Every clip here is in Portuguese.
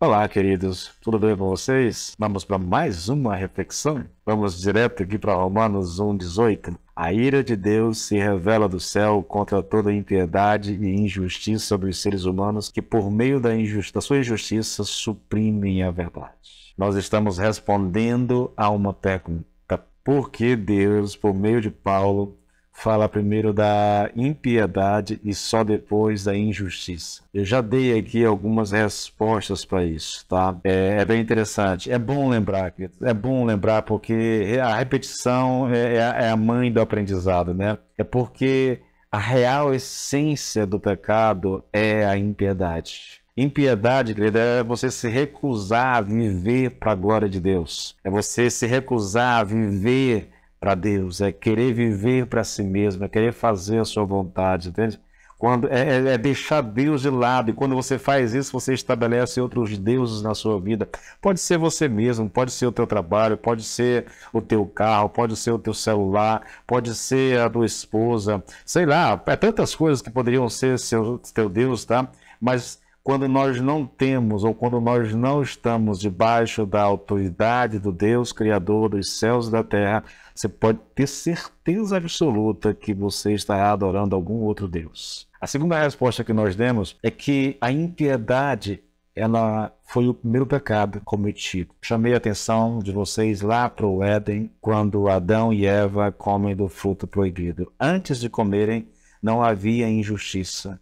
Olá, queridos, tudo bem com vocês? Vamos para mais uma reflexão? Vamos direto aqui para Romanos 1,18. A ira de Deus se revela do céu contra toda impiedade e injustiça sobre os seres humanos que, por meio da sua injustiça, suprimem a verdade. Nós estamos respondendo a uma pergunta. Por que Deus, por meio de Paulo, fala primeiro da impiedade e só depois da injustiça? Eu já dei aqui algumas respostas para isso, tá? É bem interessante. É bom lembrar, querido. É bom lembrar porque a repetição é a mãe do aprendizado, né? É porque a real essência do pecado é a impiedade. Impiedade, querido, é você se recusar a viver para a glória de Deus. É você se recusar a viver para Deus, é querer viver para si mesmo, é querer fazer a sua vontade, entende? Quando é deixar Deus de lado, e quando você faz isso, você estabelece outros deuses na sua vida. Pode ser você mesmo, pode ser o teu trabalho, pode ser o teu carro, pode ser o teu celular, pode ser a tua esposa, sei lá, é tantas coisas que poderiam ser teu Deus, tá? Mas quando nós não temos, ou quando nós não estamos debaixo da autoridade do Deus Criador dos céus e da terra, você pode ter certeza absoluta que você estará adorando algum outro Deus. A segunda resposta que nós demos é que a impiedade, ela foi o primeiro pecado cometido. Chamei a atenção de vocês lá para o Éden, quando Adão e Eva comem do fruto proibido. Antes de comerem, não havia injustiça.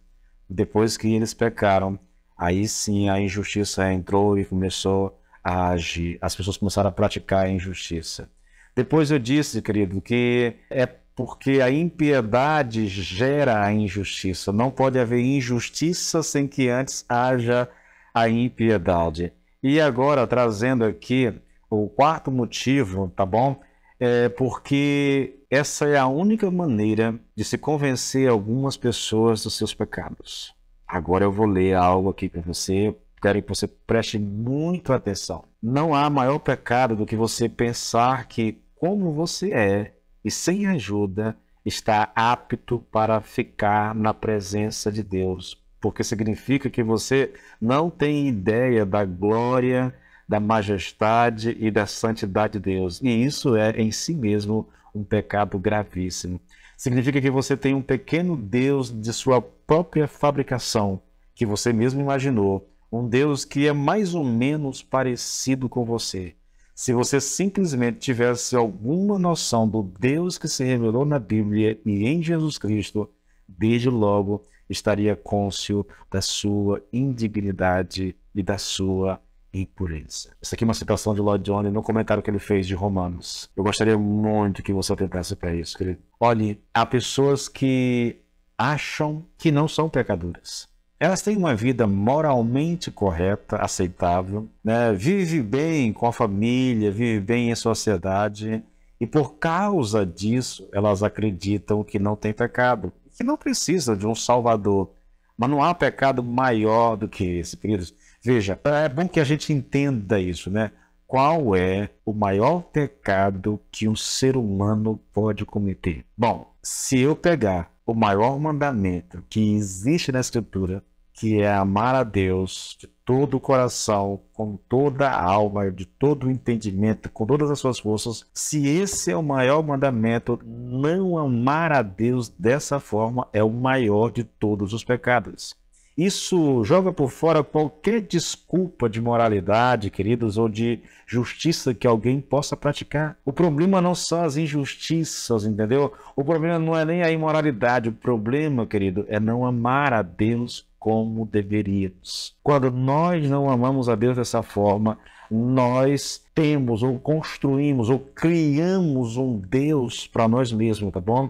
Depois que eles pecaram, aí sim a injustiça entrou e começou a agir. As pessoas começaram a praticar a injustiça. Depois eu disse, querido, que é porque a impiedade gera a injustiça. Não pode haver injustiça sem que antes haja a impiedade. E agora, trazendo aqui o quarto motivo, tá bom? É porque essa é a única maneira de se convencer algumas pessoas dos seus pecados. Agora eu vou ler algo aqui para você. Quero que você preste muita atenção. Não há maior pecado do que você pensar que, como você é, e sem ajuda, está apto para ficar na presença de Deus. Porque significa que você não tem ideia da glória, da majestade e da santidade de Deus. E isso é, em si mesmo, um pecado gravíssimo. Significa que você tem um pequeno Deus de sua própria fabricação, que você mesmo imaginou. Um Deus que é mais ou menos parecido com você. Se você simplesmente tivesse alguma noção do Deus que se revelou na Bíblia e em Jesus Cristo, desde logo estaria cônscio da sua indignidade e da sua impureza. Essa aqui é uma citação de Lloyd Jones no comentário que ele fez de Romanos. Eu gostaria muito que você atentasse para isso, querido. Olhe, há pessoas que acham que não são pecadoras. Elas têm uma vida moralmente correta, aceitável, né? Vive bem com a família, vive bem em sociedade, e por causa disso elas acreditam que não tem pecado, que não precisa de um Salvador. Mas não há pecado maior do que esse, queridos. Veja, é bom que a gente entenda isso, né? Qual é o maior pecado que um ser humano pode cometer? Bom, se eu pegar o maior mandamento que existe na Escritura, que é amar a Deus de todo o coração, com toda a alma, de todo o entendimento, com todas as suas forças, se esse é o maior mandamento, não amar a Deus dessa forma é o maior de todos os pecados. Isso joga por fora qualquer desculpa de moralidade, queridos, ou de justiça que alguém possa praticar. O problema não são as injustiças, entendeu? O problema não é nem a imoralidade. O problema, querido, é não amar a Deus como deveríamos. Quando nós não amamos a Deus dessa forma, nós temos ou construímos ou criamos um Deus para nós mesmos, tá bom?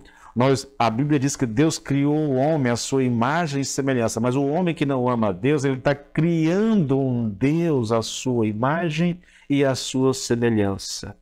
A Bíblia diz que Deus criou o homem à sua imagem e semelhança, mas o homem que não ama a Deus, ele está criando um Deus à sua imagem e à sua semelhança.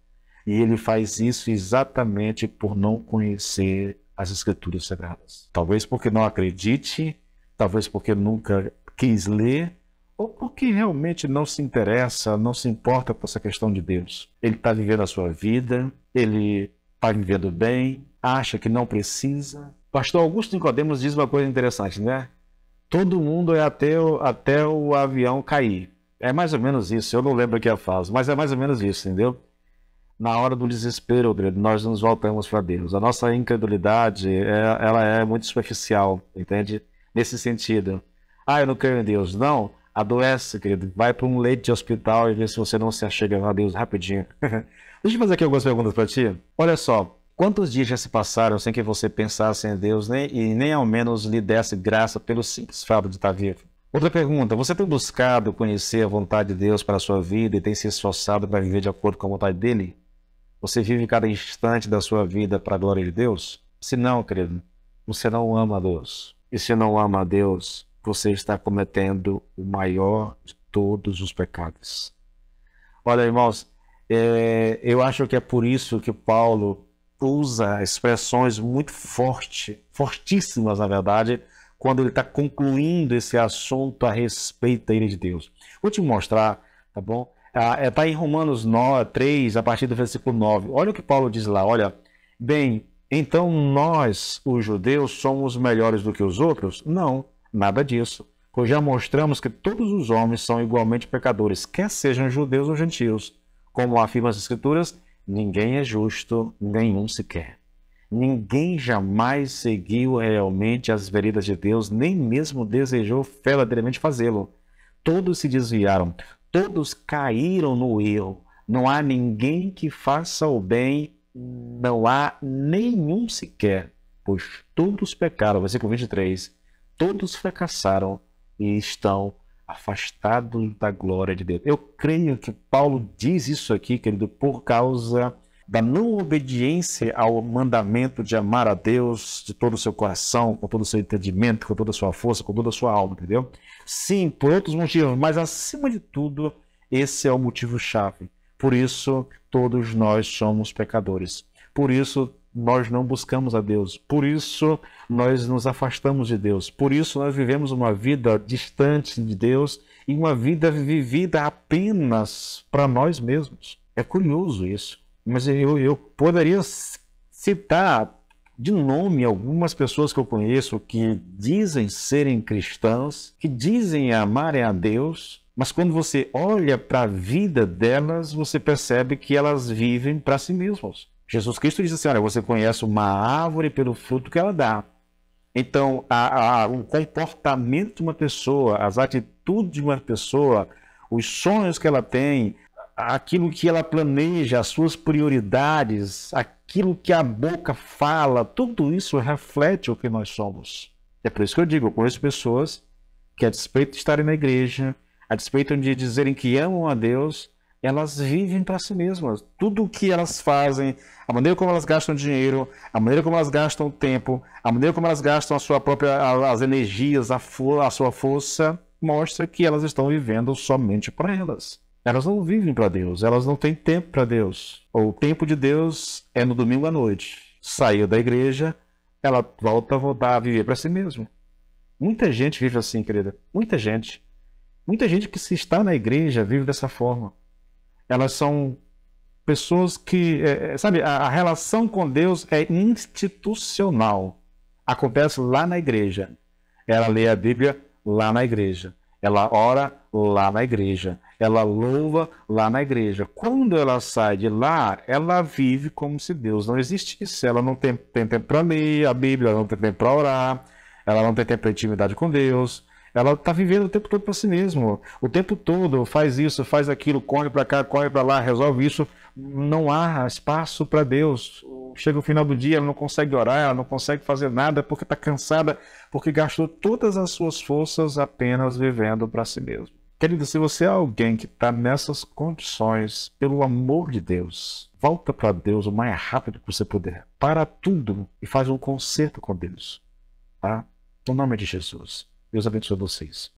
E ele faz isso exatamente por não conhecer as Escrituras Sagradas. Talvez porque não acredite, talvez porque nunca quis ler, ou porque realmente não se interessa, não se importa com essa questão de Deus. Ele está vivendo a sua vida, ele está vivendo bem, acha que não precisa. Pastor Augusto Nicodemos diz uma coisa interessante, né? Todo mundo é ateu até o avião cair. É mais ou menos isso. Eu não lembro aqui a frase, mas é mais ou menos isso, entendeu? Na hora do desespero, nós nos voltamos para Deus. A nossa incredulidade, ela é muito superficial, entende? Nesse sentido. Ah, eu não creio em Deus. Não, adoece, querido. Vai para um leito de hospital e vê se você não se achega a Deus rapidinho. Deixa eu fazer aqui algumas perguntas para ti. Olha só, quantos dias já se passaram sem que você pensasse em Deus e nem ao menos lhe desse graça pelo simples fato de estar vivo? Outra pergunta, você tem buscado conhecer a vontade de Deus para a sua vida e tem se esforçado para viver de acordo com a vontade dele? Você vive cada instante da sua vida para a glória de Deus? Se não, querido, você não ama a Deus. E se não ama a Deus, você está cometendo o maior de todos os pecados. Olha, irmãos, eu acho que é por isso que Paulo usa expressões muito fortíssimas, na verdade, quando ele está concluindo esse assunto a respeito da ira de Deus. Vou te mostrar, tá bom? Está em Romanos 3, a partir do versículo 9. Olha o que Paulo diz lá. Olha, bem, então nós, os judeus, somos melhores do que os outros? Não, nada disso. Pois já mostramos que todos os homens são igualmente pecadores, quer sejam judeus ou gentios. Como afirmam as Escrituras, ninguém é justo, nenhum sequer. Ninguém jamais seguiu realmente as veredas de Deus, nem mesmo desejou verdadeiramente fazê-lo. Todos se desviaram. Todos caíram no erro. Não há ninguém que faça o bem, não há nenhum sequer, pois todos pecaram. Versículo 23. Todos fracassaram e estão afastados da glória de Deus. Eu creio que Paulo diz isso aqui, querido, por causa da não obediência ao mandamento de amar a Deus de todo o seu coração, com todo o seu entendimento, com toda a sua força, com toda a sua alma, entendeu? Sim, por outros motivos, mas acima de tudo, esse é o motivo-chave. Por isso, todos nós somos pecadores. Por isso, nós não buscamos a Deus. Por isso, nós nos afastamos de Deus. Por isso, nós vivemos uma vida distante de Deus e uma vida vivida apenas para nós mesmos. É curioso isso. Mas eu poderia citar de nome algumas pessoas que eu conheço que dizem serem cristãos, que dizem amarem a Deus, mas quando você olha para a vida delas, você percebe que elas vivem para si mesmas. Jesus Cristo diz assim, olha, você conhece uma árvore pelo fruto que ela dá. Então, o comportamento de uma pessoa, as atitudes de uma pessoa, os sonhos que ela tem, aquilo que ela planeja, as suas prioridades, aquilo que a boca fala, tudo isso reflete o que nós somos. É por isso que eu digo, eu conheço pessoas que, a despeito de estarem na igreja, a despeito de dizerem que amam a Deus, elas vivem para si mesmas. Tudo o que elas fazem, a maneira como elas gastam dinheiro, a maneira como elas gastam tempo, a maneira como elas gastam as energias, a sua força, mostra que elas estão vivendo somente para elas. Elas não vivem para Deus, elas não têm tempo para Deus. O tempo de Deus é no domingo à noite. Saiu da igreja, ela volta a viver para si mesma. Muita gente vive assim, querida. Muita gente. Muita gente que se está na igreja vive dessa forma. Elas são pessoas que, sabe, a relação com Deus é institucional. Acontece lá na igreja. Ela lê a Bíblia lá na igreja. Ela ora lá na igreja. Ela louva lá na igreja. Quando ela sai de lá, ela vive como se Deus não existisse. Ela não tem tempo para ler a Bíblia, ela não tem tempo para orar, ela não tem tempo para intimidade com Deus. Ela está vivendo o tempo todo para si mesma. O tempo todo faz isso, faz aquilo, corre para cá, corre para lá, resolve isso. Não há espaço para Deus. Chega o final do dia, ela não consegue orar, ela não consegue fazer nada porque está cansada, porque gastou todas as suas forças apenas vivendo para si mesmo. Querido, se você é alguém que está nessas condições, pelo amor de Deus, volta para Deus o mais rápido que você puder. Para tudo e faz um concerto com Deus. Tá? No nome de Jesus. Deus abençoe vocês.